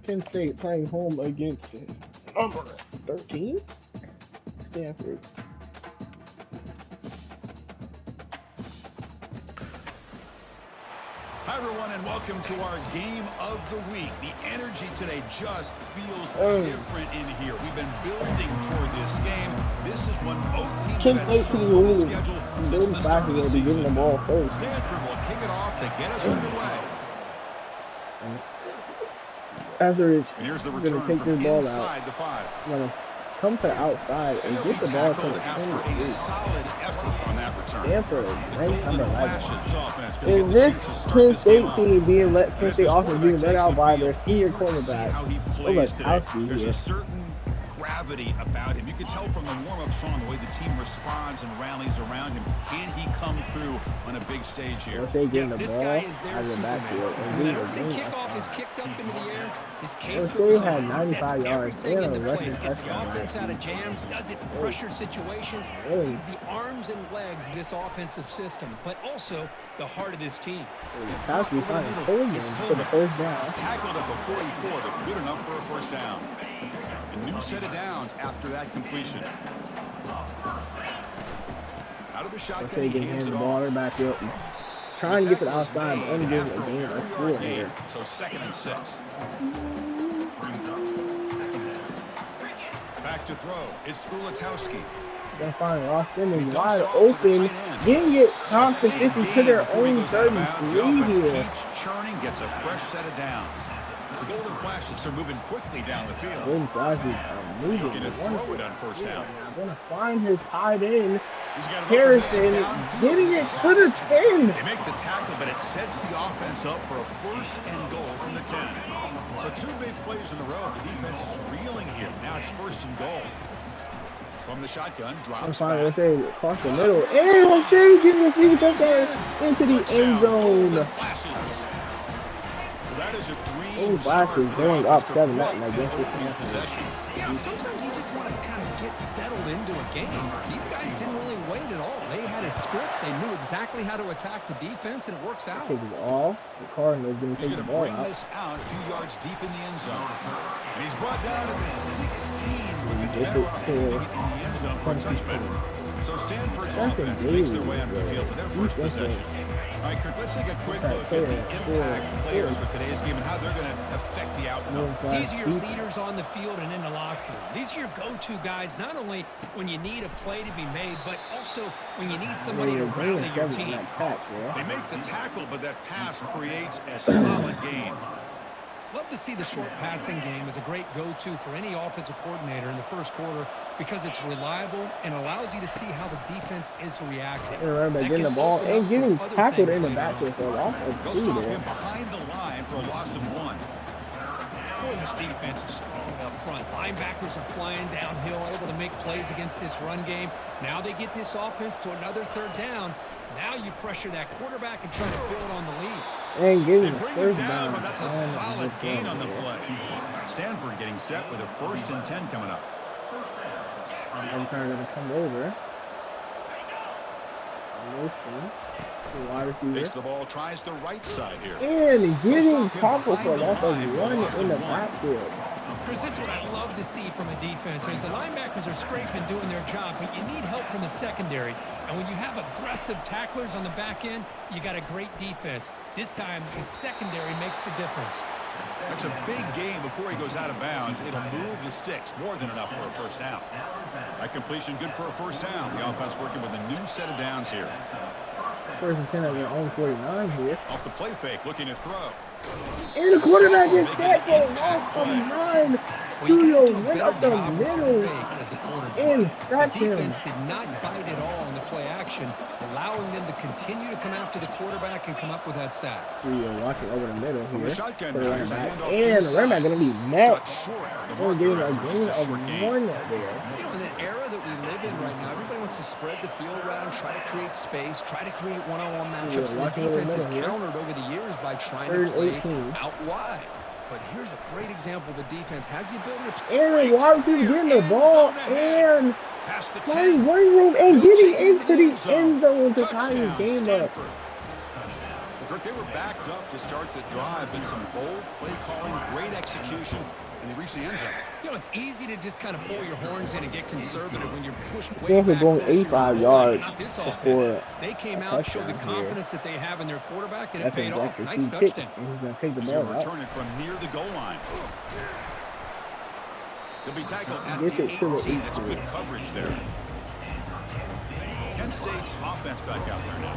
Penn State playing home against number 13, Stanford. Hi, everyone, and welcome to our game of the week. The energy today just feels different in here. We've been building toward this game. This is when both teams have had so on the schedule since the start of the season. Stanford will kick it off to get us underway. After it's And here's the going return to take from this ball inside out, the 5. going to come to the outside and get the ball to the after a solid effort on that return. Stanford, ranked number 11. Is this Penn State team being let, Penn State offense being let out by their senior quarterback? There's a certain gravity about him. You can tell from the warm-up song the way the team responds and rallies around him. Can he come through on a big stage here? This guy is their Superman. When that opening kickoff is kicked up into the air, his cape goes on. He sets everything into place, gets the offense out of jams, does it in pressure situations. He's the arms and legs of this offensive system, but also the heart of this team. Tackled at the 44, but good enough for a first down. A new set of downs after that completion. Out of the shotgun, he hands it off. Back up. Trying to get to the outside, but only getting a gain of 4 here. So 2nd and 6. Back to throw. It's Skulatowski. Gonna find Ross Simmons wide open. Didn't get Thompson 50 to their own 33 here. Keeps churning, gets a fresh set of downs. The Golden Flashes are moving quickly down the field. Golden Flashes are moving. Looking to throw it on first down. Gonna find his tight end. Harrison getting it to the 10. They make the tackle, but it sets the offense up for a first and goal from the 10. So 2 big plays in a row. The defense is reeling here. Now it's 1st and goal. From the shotgun, drops back. Across the middle. And O'Shea getting the free touchdown into the end zone. That is a dream. Flashes going up 7-0, I guess. Yeah, sometimes you just want to kind of get settled into a game. These guys didn't really wait at all. They had a script. They knew exactly how to attack the defense, and it works out. The Cardinals going to take the ball out. This out a few yards deep in the end zone. And he's brought down at the 16 with the better opportunity to get in the end zone for a touchback. So Stanford's offense makes their way onto the field for their first possession. All right, Kirk, let's take a quick look at the impact players for today's game and how they're going to affect the outcome. These are your leaders on the field and in the locker room. These are your go-to guys, not only when you need a play to be made, but also when you need somebody to rally your team. They make the tackle, but that pass creates a solid game. Love to see the short passing game as a great go-to for any offensive coordinator in the first quarter because it's reliable and allows you to see how the defense is reacting. Getting the ball and getting tackled in the backfield for a loss of 2 stop there. him behind the line for a loss of 1. Boy, this defense is strong up front. Linebackers are flying downhill, able to make plays against this run game. Now they get this offense to another 3rd down. Now you pressure that quarterback and try to build on the lead. And getting the first down, but that's a solid gain on the play. Stanford getting set with a 1st and 10 coming up. I'm trying to come over. Takes the ball, tries the right side here. And getting tackled for loss of 1 in the backfield. Chris, this is what I love to see from a defense is the linebackers are scraping, doing their job, but you need help from the secondary. And when you have aggressive tacklers on the back end, you got a great defense. This time, the secondary makes the difference. That's a big game before he goes out of bounds. It'll move the sticks more than enough for a first down. That completion good for a first down. The offense working with a new set of downs here. 1st and 10 at their own 49 here. Off the play fake, looking to throw. And the quarterback is tackled off of 9. Julio went up the middle and got him. The defense did not bite at all in the play action, allowing them to continue to come after the quarterback and come up with that sack. Julio walking over the middle here. Shotgun and the running back going to be met. We're getting a gain of 1 there. You know, in the era that we live in right now, everybody wants to spread the field around, try to create space, try to create one-on-one matchups, and the defense has countered over the years by trying to play out wide. But here's a great example of a defense has the ability to Aaron Washington getting the ball and playing one room and getting into the end zone to tie the game up. Kirk, they were backed up to start the drive, but some bold play calling, great execution, and they reached the end zone. You know, it's easy to just kind of pull your horns in and get conservative when you're pushed way back going close to your 85 goal yards line, but not this offense. They came out, showed the touchdown confidence that they have in their quarterback, and it That's paid off. exactly. Nice He touchdown. and he's going to take the He's ball going to out. return it from near the goal line. He'll be tackled at Gets the it to the 18. That's 18. good coverage there. Kent State's offense back out there now.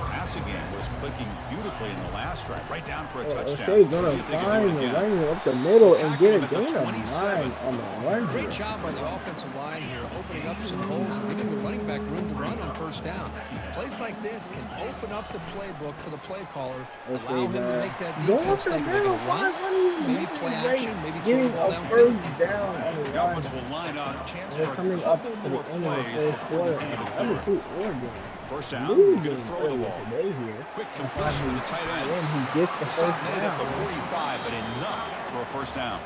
Passing game was clicking beautifully in the last drive, right down for a touchdown. They're going to find the running up the middle and get a gain of 9 on the run. Great job by the offensive line here, opening up some holes and giving the running back room to run on first down. Plays like this can open up the playbook for the play caller, allow him to make that defense think they're going to run, maybe play action, maybe throw the ball downfield. The offense will line up, chance for a coming up couple to the more end of the plays first before quarter. the end of the Number quarter. 2, Oregon. First down, going to throw the ball. Here. Quick completion to the tight end. He gets the Stop first made at the down. 45, but enough for a first down.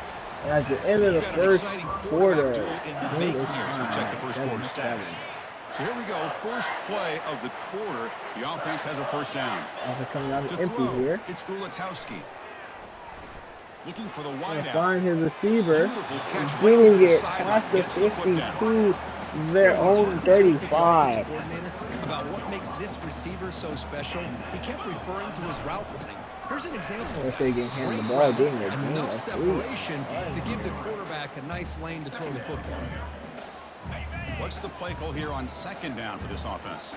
And at the end of the We've got an first exciting quarter, duel in the making here as we check the first quarter stats. So here we go, first play of the quarter. The offense has a first down. Coming out To empty throw, here. it's Ulatowski. Looking for the wide out. Find his receiver. Beautiful catch. Doing Right it sideline. past the Gets the foot down. 52, their own 35. About what makes this receiver so special, he kept referring to his route running. Here's an example If they can hand the Great ball, route getting their and gain enough of 3. separation to give the quarterback a nice lane to throw the football. What's the play call here on second down for this offense?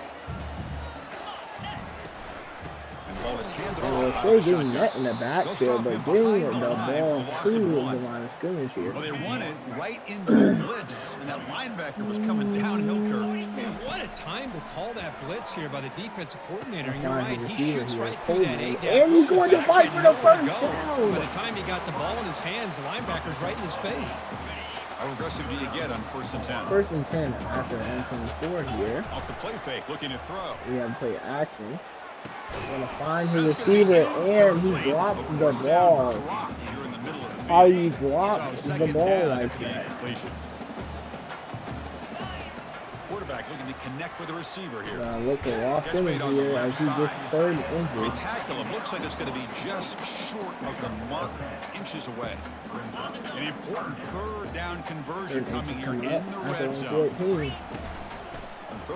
And the ball is handed off out They're of the getting that shotgun. in the They'll backfield, stop but him getting behind the the ball line for loss to of the 1. line of scrimmage here. Well, they won it right into a blitz, and that linebacker was coming downhill, Kirk. Man, what a time to call that blitz here by the defensive coordinator. And you're Find right, the he receiver shoots here. right through that A-gap. And he's going to Back fight had for the nowhere to first go. down. By the time he got the ball in his hands, the linebacker's right in his face. How aggressive do you get on 1st and 10? First and 10 after N24 here. Off the play fake, looking to throw. We have to play action. Going to find his receiver, and he drops the ball. How you drop the ball like that? Quarterback looking to connect with the receiver here. Look at Lawson here as he gets third They injury. tackle him. Looks like it's going to be just short of the mark, inches away. An important third down conversion coming here in the red zone. 14.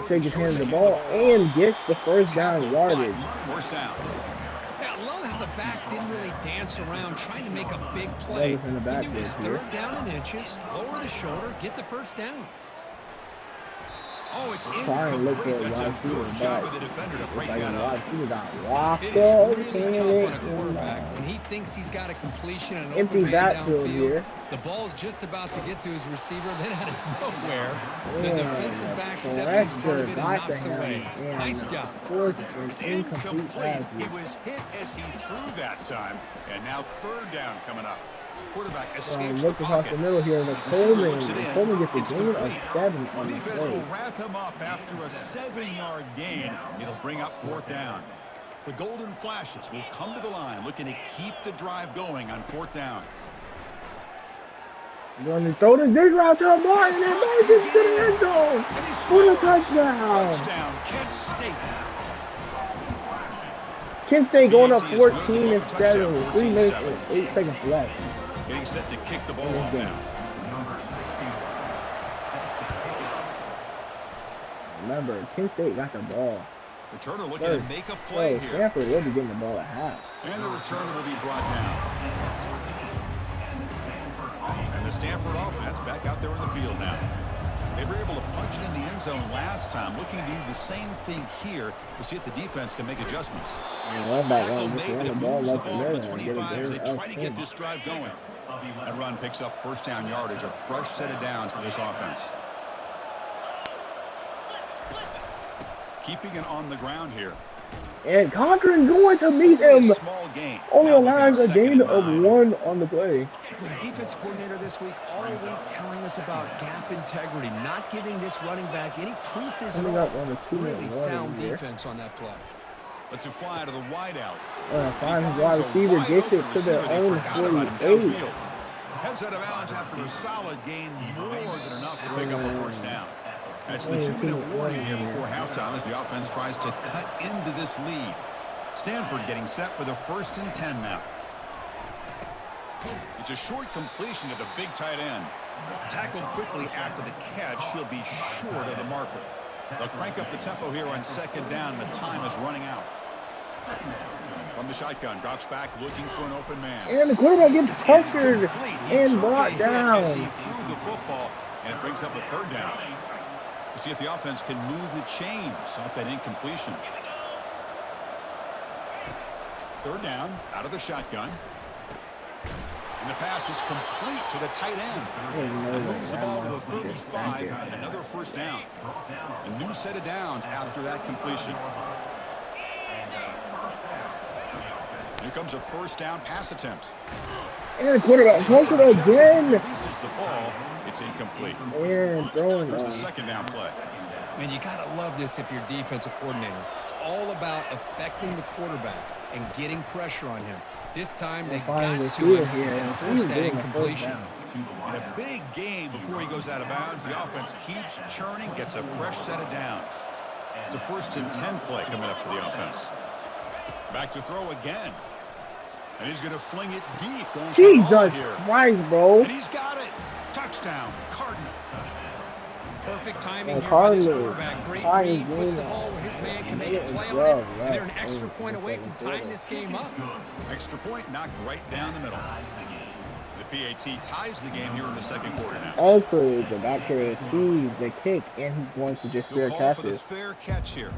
Takes his hand the ball and gets the first down yardage. First down. Yeah, I love how the back didn't really dance around trying to make a big play. That was in the He back knew it's there, third down in inches, lower the shoulder, get the first down. Oh, it's Trying to look for a incomplete. That's a wide good receiver, job but of the defender to it's break like that a up. wide receiver got locked It up. is really tough on a quarterback when he thinks he's got a completion and an Empty open man backfield downfield. here. The ball's just about to get to his receiver, then out of nowhere, the Yeah, defensive back steps in front of it and got knocks to him. away. And Nice job. Fourth and It's incomplete incomplete. He pass. was hit as he threw that time. And now third down coming up. Quarterback escapes the Look across the pocket. middle here. The Receiver looks it Coleman in. gets It's a gain of complete. 7 on the Defense play. will wrap him up after a 7-yard gain. It'll bring up fourth down. The Golden Flashes will come to the line looking to keep the drive going on fourth down. Going to throw the dig route to Martin, and Martin gets to the end zone And he for the scores. touchdown. Touchdown, Kent State. Kent State going up BC is good. 14 and Touchdown, 7 with 3 minutes 14-7. and 8 seconds left. Getting set to kick the ball off now. Remember, Kent State got the ball. Returner looking to make a play here. Stanford will be getting the ball at half. And the returner will be brought down. And the Stanford offense back out there in the field now. They were able to punch it in the end zone last time. Looking to do the same thing here to see if the defense can make adjustments. Tackle made, but it moves the ball to the 25 as they try to get this drive going. That run picks up first down yardage, a fresh set of downs for this offense. Keeping it on the ground here. And Cochran going to meet him. Small gain. Only Now allows a looking gain second of and 1 on the play. The defensive coordinator this week all week telling us about gap integrity, not giving this running back any creases at Coming all. up on the 2-minute Really warning sound here. defense on that play. Let's fly to the wideout. Find his wide receiver, gets it to their own 48. Heads out of bounds after a solid gain, more than enough to pick up a first down. That's the 2-minute warning here before halftime as the offense tries to cut into this lead. Stanford getting set for the 1st and 10 now. It's a short completion to the big tight end. Tackled quickly after the catch. He'll be short of the marker. They'll crank up the tempo here on 2nd down. The time is running out. From the shotgun, drops back, looking for an open man. And the quarterback gets pressured and brought down. As he threw the football, and it brings up a 3rd down. We'll see if the offense can move the chains off that incompletion. 3rd down, out of the shotgun. And the pass is complete to the tight end. And moves the ball to the 35 and another 1st down. A new set of downs after that completion. Here comes a 1st down pass attempt. And the quarterback takes it again. Releases the ball. It's incomplete. And throwing Here's the 2nd down play. Man, you got to love this if you're defensive coordinator. It's all about affecting the quarterback and getting pressure on him. This time they got to him and forced that incompletion. In a big game before he goes out of bounds, the offense keeps churning, gets a fresh set of downs. It's a 1st and 10 play coming up for the offense. Back to throw again. And he's going to fling it deep. Going Jesus here. Christ, bro. And he's got it. Touchdown, Cardinal. Perfect timing here by this quarterback. Great read, puts the ball where his man can make a play on it, and they're an extra point away from tying this game up. Extra point knocked right down the middle. The PAT ties the game here in the 2nd quarter now. Also, the back to receive the kick, and he's going to just fair catch for the catches. fair catch here.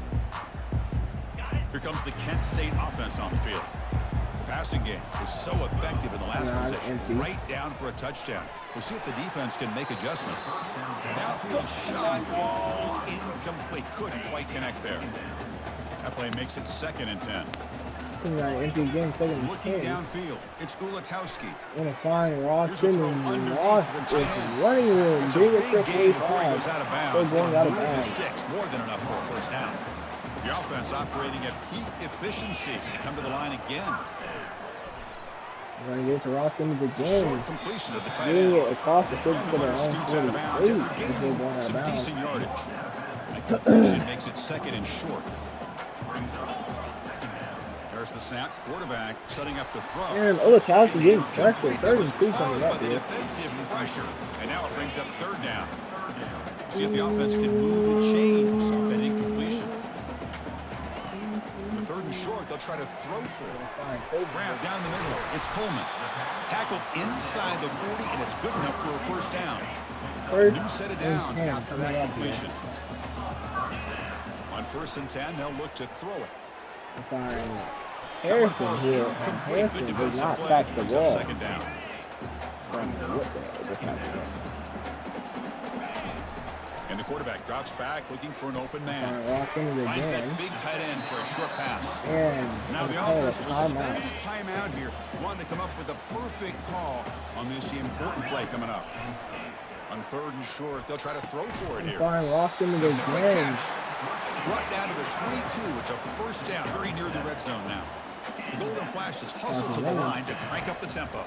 Here comes the Kent State offense on the field. The passing game was so effective in the last possession, right down for a touchdown. We'll see if the defense can make adjustments. Downfield shot is incomplete. Couldn't quite connect there. That play makes it 2nd and 10. Empty again, 2nd and 10. Looking downfield, it's Ulatowski. Want to find Ross Simmons. Ross is running room. Big game before he goes out of bounds. Going out of bounds. Sticks more than enough for a 1st down. The offense operating at peak efficiency. They come to the line again. We're going to get to Ross Simmons again. Short completion of the tight Getting end. it across the 50 to their own 48. Some decent yardage. That completion makes it 2nd and short. There's the snap. Quarterback setting up the throw. And Ulatowski getting pressure. 3rd and 2 coming up here. Defensive pressure. And now it brings up 3rd down. See if the offense can move the chains off that incompletion. The 3rd and short, they'll try to throw for it. Grab down the middle. It's Coleman. Tackled inside the 40, and it's good enough for a 1st down. New set of downs after that completion. On 1st and 10, they'll look to throw it. Harrison here, and Harrison did not catch the ball. 2nd down. And the quarterback drops back, looking for an open man. Finds that big tight end for a short pass. And now the offense will spend the timeout here, wanting to come up with a perfect call on this important play coming up. On 3rd and short, they'll try to throw for it here. Ross Simmons again. Brought down to the 22. It's a 1st down, very near the red zone now. The Golden Flash is hustled to the line to crank up the tempo.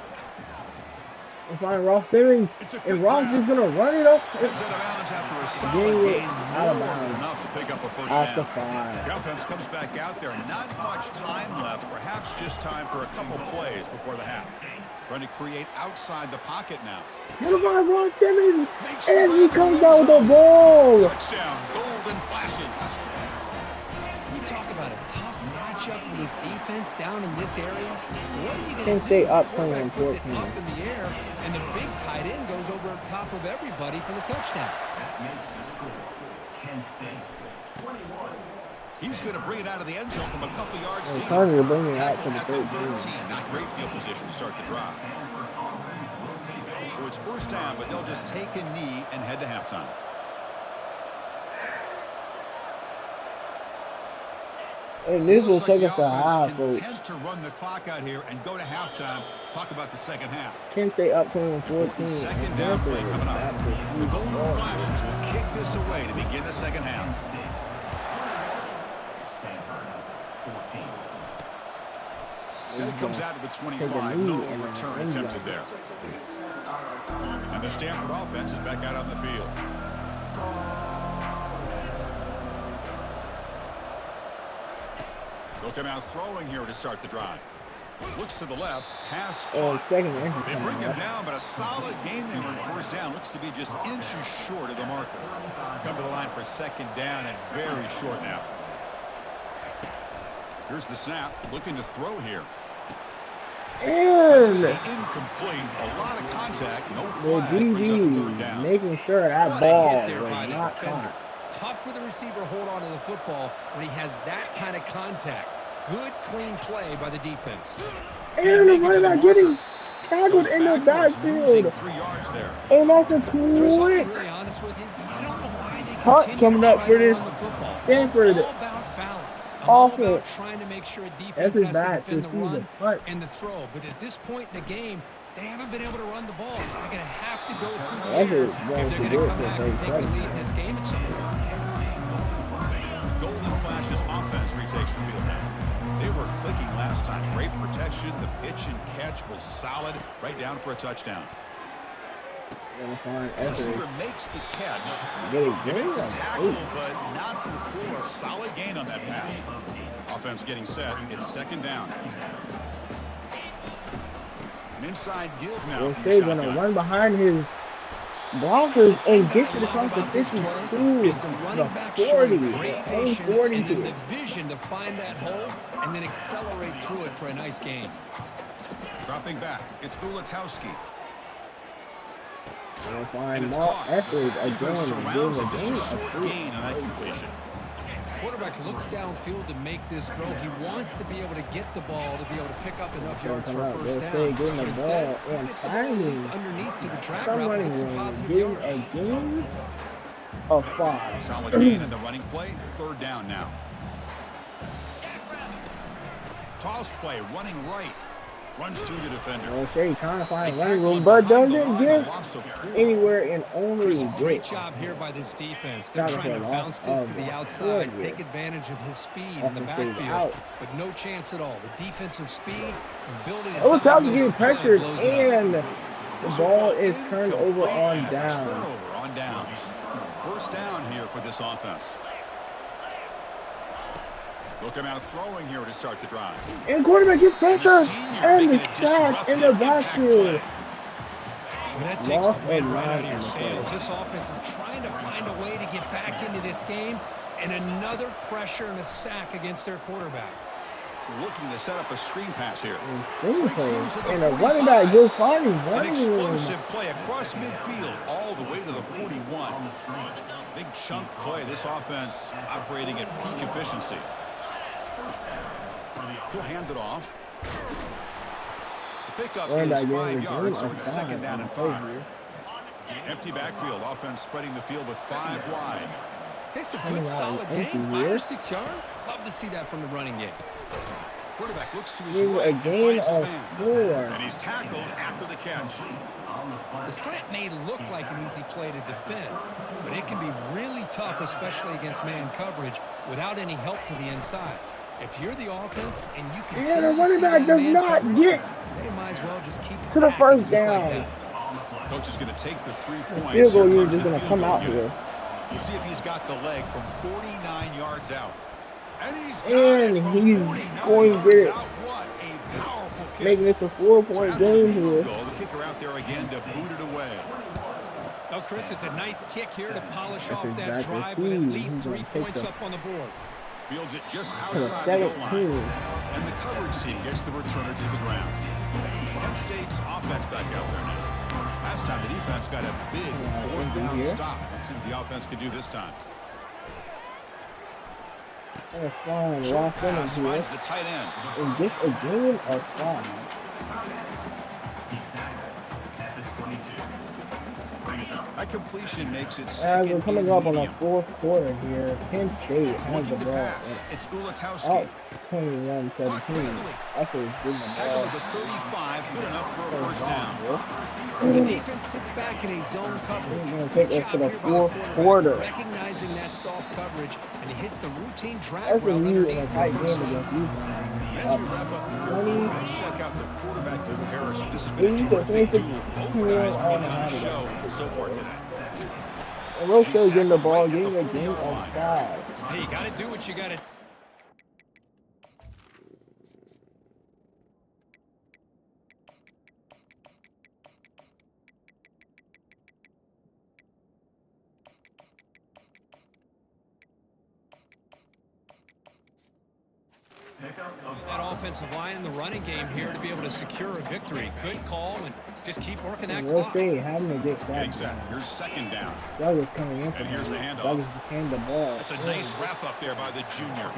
We'll find Ross Simmons, and Ross is going to run it up. Gets out of bounds after a solid game, more than enough to pick up a 1st down. 5. The offense comes back out there. Not much time left, perhaps just time for a couple plays before the half. Trying to create outside the pocket now. We'll find Ross Simmons, and he comes out with the ball. Touchdown, Golden Flashes. You talk about a tough matchup for this defense down in this area. What are you going Kent to State do? up The quarterback puts it 21-14. up in the air, and the big tight end goes over top of everybody for the touchdown. He's going to bring it out of the end zone from a couple yards deep. Carter bringing it out to the At 13. 13. Not great field position to start the drive. So it's 1st down, but they'll just take a knee and head to halftime. And this will take us to half. Content to run the clock out here and go to halftime. Talk about the 2nd half. Kent State up 21-14. 2nd down play coming up. The Golden Flashes will kick this away to begin the 2nd half. And it comes out to the 25. No return attempted there. And the Stanford offense is back out on the field. They'll come out throwing here to start the drive. Looks to the left, pass Oh, caught. second They entry. bring him down, but a solid gain there on first down. Looks to be just inches short of the marker. Come to the line for second down and very short now. Here's the snap, looking to throw here. That's going to be incomplete. A lot of contact, no flag. Brings up third down. Making sure that What a ball hit there by was the not defender. caught. Tough for the receiver to hold on to the football when he has that kind of contact. Good, clean play by the defense. And the running back getting tackled in the backfield. 3 yards there. And that's a Chris, I'll be quick really honest with you. I don't know why they cut continue coming to up try for to this run the football. Stanford All about balance. I'm all offense. about trying to make sure a defense Every has to back defend the receiver run cut. and the throw. But at this point in the game, they haven't been able to run the ball. They're going to have to go through the That's air it. if they're going to come back and take the lead in this game at some point. Golden Flash's offense retakes the field now. They were clicking last time. Great protection. The pitch and catch was solid. Right down for a touchdown. The receiver makes the catch. They make the tackle, but not before a solid gain on that pass. Offense getting set. It's second down. An inside give now. They're going to run behind his blockers and get to the front for 52, is the running back 40, showing great patience and 42. then the vision to find that hole and then accelerate through it for a nice gain. Dropping back, it's Bulatowski. And find more effort again and doing the just a short gain on that completion. Quarterback looks downfield to make this throw. He wants to be able to get the ball to be able to pick up enough yards for a first down. But instead, he gets the ball at least underneath to the drag route and gets some positive yards. A gain of 5. Solid gain in the running play. Third down now. Toss play, running right. Runs through the defender. Okay, trying to find running room, but doesn't get anywhere in only great job here by this defense. They're trying to bounce this to the outside, take advantage of his speed in the backfield, but no chance at all. The defensive speed, building it. It's out to get pressured, and the ball is turned over on down. Turnover on downs. First down here for this offense. They'll come out throwing here to start the drive. And quarterback gets pressure and the sack in the backfield. Well, that takes the wind right out of your sails. This offense is trying to find a way to get back into this game, and another pressure and a sack against their quarterback. Looking to set up a screen pass here. And a running back just finding an explosive play across midfield all the way to the 41. Big chunk play. This offense operating at peak efficiency. He'll hand it off. The pickup is 5 yards, so it's second down and 5. Empty backfield. Offense spreading the field with 5 wide. It's a good solid game. 5 or 6 yards. Love to see that from the running game. Quarterback looks to his right and finds his man. And he's tackled after the catch. The slant may look like an easy play to defend, but it can be really tough, especially against man coverage, without any help to the inside. If you're the offense and you can the running back does not get they might as well just keep to the first down. Like Coach is going to take the 3 points. Field goal unit is going to come out here. We'll see if he's got the leg from 49 yards out. And he's going to get it. What a powerful kick. Making it a 4-point game here. The kicker out there again to boot it away. Oh, Chris, it's a nice kick here to polish off that drive with at least 3 points up on the board. Fields it just outside the goal line. And the coverage team gets the returner to the ground. Penn State's offense back out there now. Last time the defense got a big 4th-down stop. Let's see what the offense can do this time. Short pass finds the tight end. And get a game of 5. That completion makes it As we're coming up on the 4th quarter here, Penn State has the ball. It's Bulatowski. 21-17. After getting the ball. Tackle to the 35, good enough for a first down. The defense sits back in a zone coverage. He's going to take us to the 4th quarter. Recognizing that soft coverage, and he hits the routine drag That's route a underneath tight for game first against down. As we wrap up the 3rd quarter, let's check out the quarterback comparison. This has been a terrific duel. Both guys putting on a show so far today. And we're still getting the ball, getting a game of 5. Hey, you got to do what you got to. That offensive line in the running game here to be able to secure a victory. Good call, and just keep working that clock. We'll see, having to get Getting set. Here's second down. Douglas coming in. And here's the handoff. Douglas just handed the ball. That's a nice wrap up there by the junior.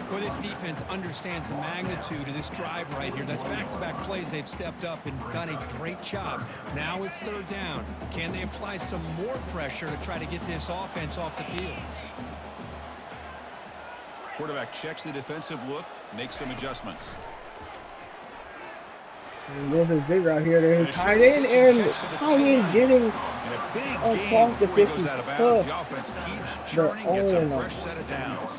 Well, this defense understands the magnitude of this drive right here. That's back-to-back plays. They've stepped up and done a great job. Now it's third down. Can they apply some more pressure to try to get this offense off the field? Quarterback checks the defensive look, makes some adjustments. And this is big right here. There's tight end and tight end getting across the 50 plus the offense keeps churning, gets a fresh set of downs.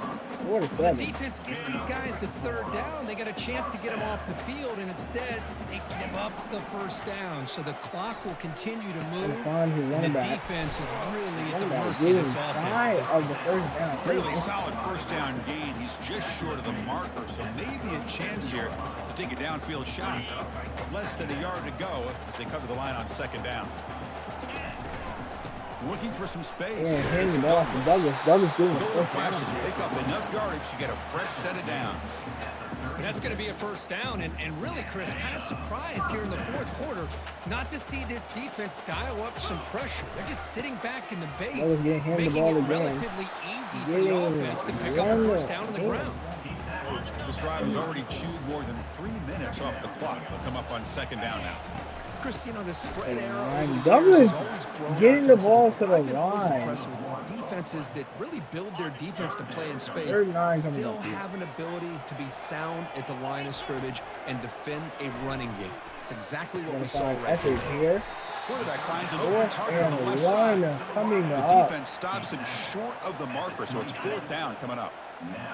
When the defense gets these guys to third down, they got a chance to get them off the field, and instead they give up the first down. So the clock will continue to move, and the defense is really at the mercy of this offense. Really solid first down gain. He's just short of the marker, so maybe a chance here to take a downfield shot. Less than a yard to go as they cover the line on second down. Looking for some space. Yeah, handing the ball off to Douglas. Douglas doing the flashes pick up enough yardage to get a fresh set of downs. That's going to be a first down, and really, Chris, kind of surprised here in the fourth quarter not to see this defense dial up some pressure. They're just sitting back in the base, making it relatively easy for the offense to pick up a first down on the ground. This drive has already chewed more than 3 minutes off the clock. They'll come up on second down now. Chris, you know, the spread error Douglas getting the ball to the line. Defenses that really build their defense to play in space still have an ability to be sound at the line of scrimmage and defend a running game. It's exactly what we saw right here. Quarterback finds an open target on the left side. The defense stops him short of the marker, so it's fourth down coming up.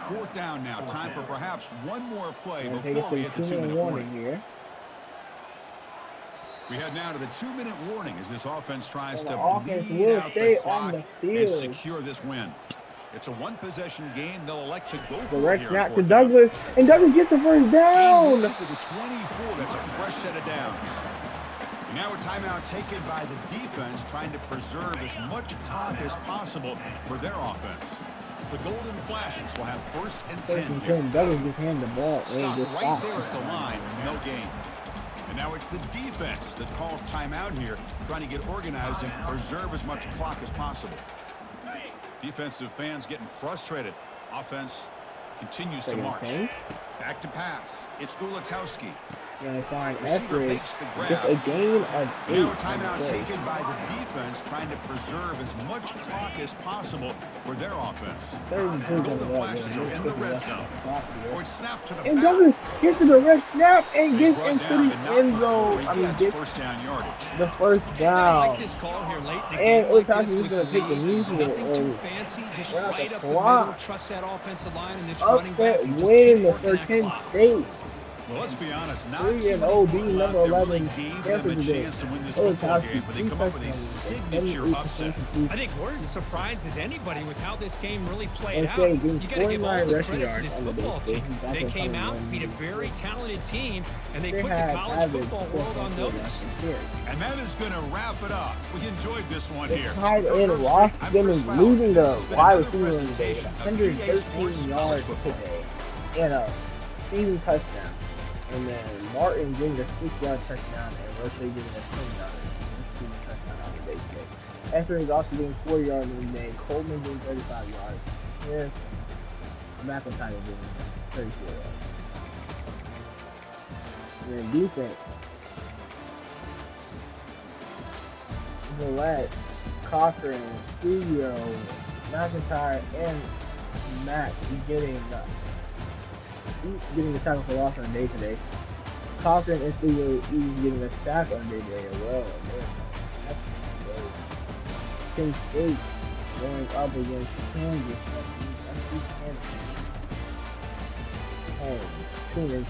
Fourth down now. Time for perhaps one more play before we hit the 2-minute warning here. We head now to the 2-minute warning as this offense tries to bleed out the clock and secure this win. It's a one-possession game. They'll elect to go for it here. Direct snap to Douglas, and Douglas gets the first down. To the 24. That's a fresh set of downs. And now a timeout taken by the defense, trying to preserve as much clock as possible for their offense. The Golden Flashes will have first and 10 here. Douglas just handed the ball. Stop right there at the line. No gain. And now it's the defense that calls timeout here, trying to get organized and preserve as much clock as possible. Defensive fans getting frustrated. Offense continues to march. Back to pass. It's Ulatowski. Yeah, fine. After just a gain of 8. Now a timeout taken by the defense, trying to preserve as much clock as possible for their offense. Golden Flashes are in the red zone. Or it's snapped to the and Douglas gets the direct snap and gets into the end zone. I mean, gets first down yardage. The first down. I like this call here late in the and game. Like Ulatowski is going to take the knee here. Nothing too fancy, just right up the middle. Trust that offensive line and this running back. Win for Kent State. Well, let's be honest, not 3-0 number 11 gave them a chance to win this football game, but they come up with a signature upset. I think we're as surprised as anybody with how this game really played out. You got to give all the credit to this football team. They came out, beat a very talented team, and they put the college football world on notice. And that is going to wrap it up. We enjoyed this one here. Tight end Ross Simmons leading the wide receiver today, 113 yards today, and a receiving touchdown. And then Martin getting a 6-yard touchdown and Roche getting a 10-yard touchdown on the day today. Ephraim is also getting 4 yards in the day. Coleman getting 35 yards. And McIntyre getting 34 yards. And then defense. Millette, Cochran, Studio, McIntyre, and Matt getting the tackle for loss on the day today. Cochran and Studio even getting a sack on the day today as well. That's Kent State going up against Kansas. Tune into